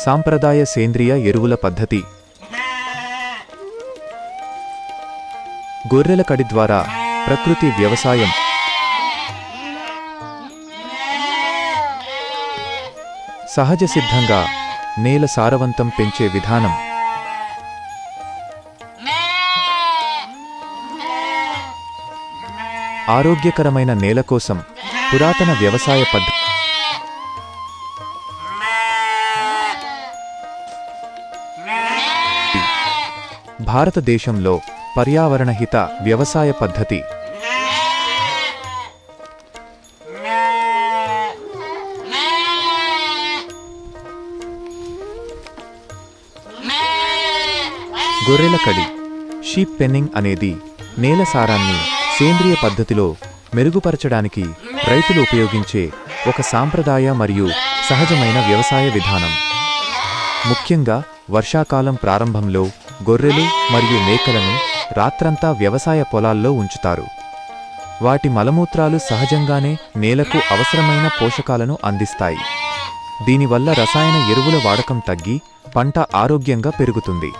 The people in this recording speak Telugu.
సాంప్రదాయ సేంద్రియ ఎరువుల పద్ధతి. గొర్రెల కడి ద్వారా ప్రకృతి వ్యవసాయం. సహజ సిద్ధంగా నేల సారవంతం పెంచే విధానం. ఆరోగ్యకరమైన నేల కోసం పురాతన వ్యవసాయ పద్ధతి. భారతదేశంలో పర్యావరణ హిత వ్యవసాయ పద్ధతి. గొర్రెల కడి షీప్ పెన్నింగ్ అనేది నేల సారాన్ని సేంద్రియ పద్ధతిలో మెరుగుపరచడానికి రైతులు ఉపయోగించే ఒక సాంప్రదాయ మరియు సహజమైన వ్యవసాయ విధానం. ముఖ్యంగా వర్షాకాలం ప్రారంభంలో గొర్రెలు మరియు మేకలను రాత్రంతా వ్యవసాయ పొలాల్లో ఉంచుతారు. వాటి మలమూత్రాలు సహజంగానే నేలకు అవసరమైన పోషకాలను అందిస్తాయి. దీనివల్ల రసాయన ఎరువుల వాడకం తగ్గి పంట ఆరోగ్యంగా పెరుగుతుంది.